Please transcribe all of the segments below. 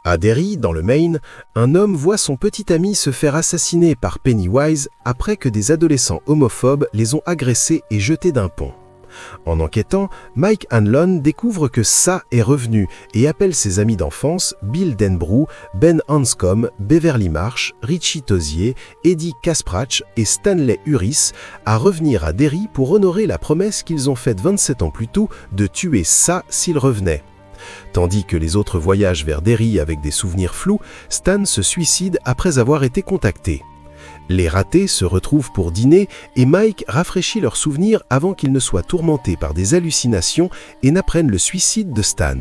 À Derry, dans le Maine, un homme voit son petit ami se faire assassiner par Pennywise après que des adolescents homophobes les ont agressés et jetés d'un pont. En enquêtant, Mike Hanlon découvre que Sa est revenu et appelle ses amis d'enfance Bill Denbrough, Ben Hanscom, Beverly Marsh, Richie Tozier, Eddie Kasprach et Stanley Uris à revenir à Derry pour honorer la promesse qu'ils ont faite 27 ans plus tôt de tuer Sa s'il revenait. Tandis que les autres voyagent vers Derry avec des souvenirs flous, Stan se suicide après avoir été contacté. Les ratés se retrouvent pour dîner et Mike rafraîchit leurs souvenirs avant qu'ils ne soient tourmentés par des hallucinations et n'apprennent le suicide de Stan.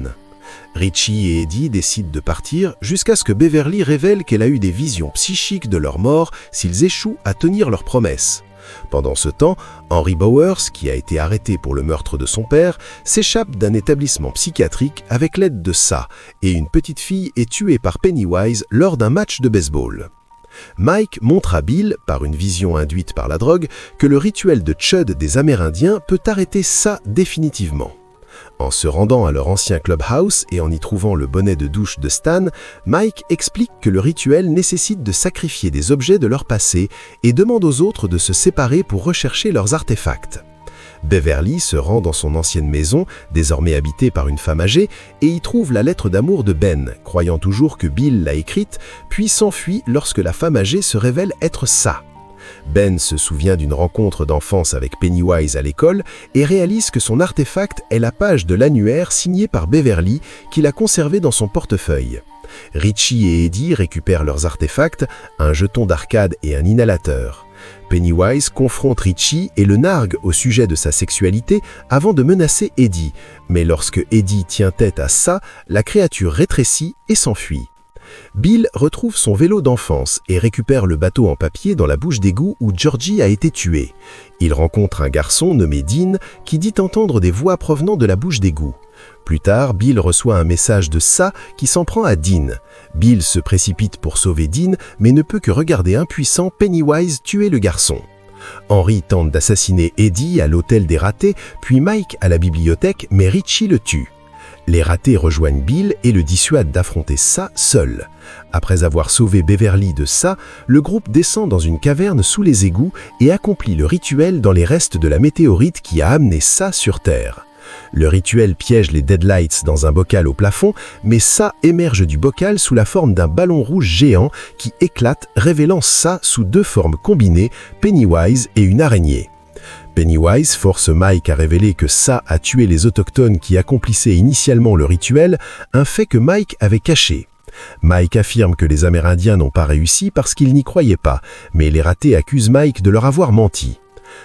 Richie et Eddie décident de partir jusqu'à ce que Beverly révèle qu'elle a eu des visions psychiques de leur mort s'ils échouent à tenir leurs promesses. Pendant ce temps, Henry Bowers, qui a été arrêté pour le meurtre de son père, s'échappe d'un établissement psychiatrique avec l'aide de Sa, et une petite fille est tuée par Pennywise lors d'un match de baseball. Mike montre à Bill, par une vision induite par la drogue, que le rituel de Chud des Amérindiens peut arrêter Sa définitivement. En se rendant à leur ancien clubhouse et en y trouvant le bonnet de douche de Stan, Mike explique que le rituel nécessite de sacrifier des objets de leur passé et demande aux autres de se séparer pour rechercher leurs artefacts. Beverly se rend dans son ancienne maison, désormais habitée par une femme âgée, et y trouve la lettre d'amour de Ben, croyant toujours que Bill l'a écrite, puis s'enfuit lorsque la femme âgée se révèle être Sa. Ben se souvient d'une rencontre d'enfance avec Pennywise à l'école et réalise que son artefact est la page de l'annuaire signée par Beverly qu'il a conservé dans son portefeuille. Richie et Eddie récupèrent leurs artefacts, un jeton d'arcade et un inhalateur. Pennywise confronte Richie et le nargue au sujet de sa sexualité avant de menacer Eddie, mais lorsque Eddie tient tête à Sa, la créature rétrécit et s'enfuit. Bill retrouve son vélo d'enfance et récupère le bateau en papier dans la bouche d'égout où Georgie a été tuée. Il rencontre un garçon nommé Dean qui dit entendre des voix provenant de la bouche d'égout. Plus tard, Bill reçoit un message de Sa qui s'en prend à Dean. Bill se précipite pour sauver Dean mais ne peut que regarder impuissant Pennywise tuer le garçon. Henry tente d'assassiner Eddie à l'hôtel des ratés, puis Mike à la bibliothèque, mais Richie le tue. Les ratés rejoignent Bill et le dissuadent d'affronter Sa seul. Après avoir sauvé Beverly de Sa, le groupe descend dans une caverne sous les égouts et accomplit le rituel dans les restes de la météorite qui a amené Sa sur Terre. Le rituel piège les Deadlights dans un bocal au plafond, mais Sa émerge du bocal sous la forme d'un ballon rouge géant qui éclate, révélant Sa sous deux formes combinées, Pennywise et une araignée. Pennywise force Mike à révéler que Sa a tué les autochtones qui accomplissaient initialement le rituel, un fait que Mike avait caché. Mike affirme que les Amérindiens n'ont pas réussi parce qu'ils n'y croyaient pas, mais les ratés accusent Mike de leur avoir menti.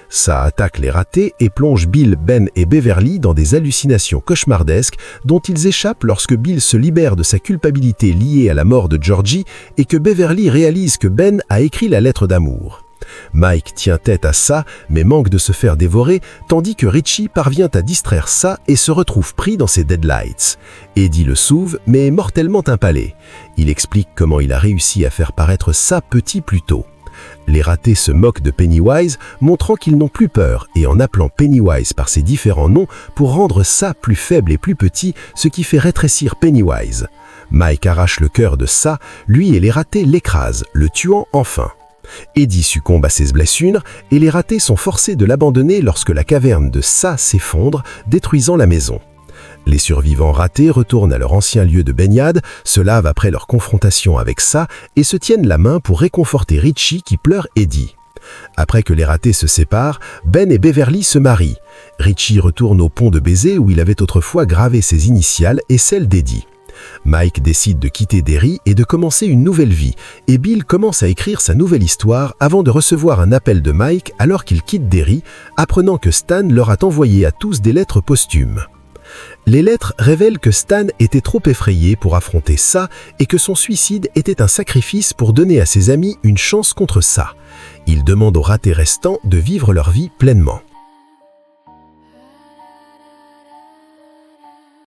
Sa attaque les ratés et plonge Bill, Ben et Beverly dans des hallucinations cauchemardesques dont ils échappent lorsque Bill se libère de sa culpabilité liée à la mort de Georgie et que Beverly réalise que Ben a écrit la lettre d'amour. Mike tient tête à Sa, mais manque de se faire dévorer, tandis que Richie parvient à distraire Sa et se retrouve pris dans ses Deadlights. Eddie le sauve, mais est mortellement impalé. Il explique comment il a réussi à faire paraître Sa petit plus tôt. Les ratés se moquent de Pennywise, montrant qu'ils n'ont plus peur, et en appelant Pennywise par ses différents noms pour rendre Sa plus faible et plus petit, ce qui fait rétrécir Pennywise. Mike arrache le cœur de Sa, lui et les ratés l'écrasent, le tuant enfin. Eddie succombe à ses blessures et les ratés sont forcés de l'abandonner lorsque la caverne de Sa s'effondre, détruisant la maison. Les survivants ratés retournent à leur ancien lieu de baignade, se lavent après leur confrontation avec Sa et se tiennent la main pour réconforter Richie qui pleure Eddie. Après que les ratés se séparent, Ben et Beverly se marient. Richie retourne au pont de baiser où il avait autrefois gravé ses initiales et celles d'Eddie. Mike décide de quitter Derry et de commencer une nouvelle vie, et Bill commence à écrire sa nouvelle histoire avant de recevoir un appel de Mike alors qu'il quitte Derry, apprenant que Stan leur a envoyé à tous des lettres posthumes. Les lettres révèlent que Stan était trop effrayé pour affronter Sa et que son suicide était un sacrifice pour donner à ses amis une chance contre Sa. Il demande aux ratés restants de vivre leur vie pleinement.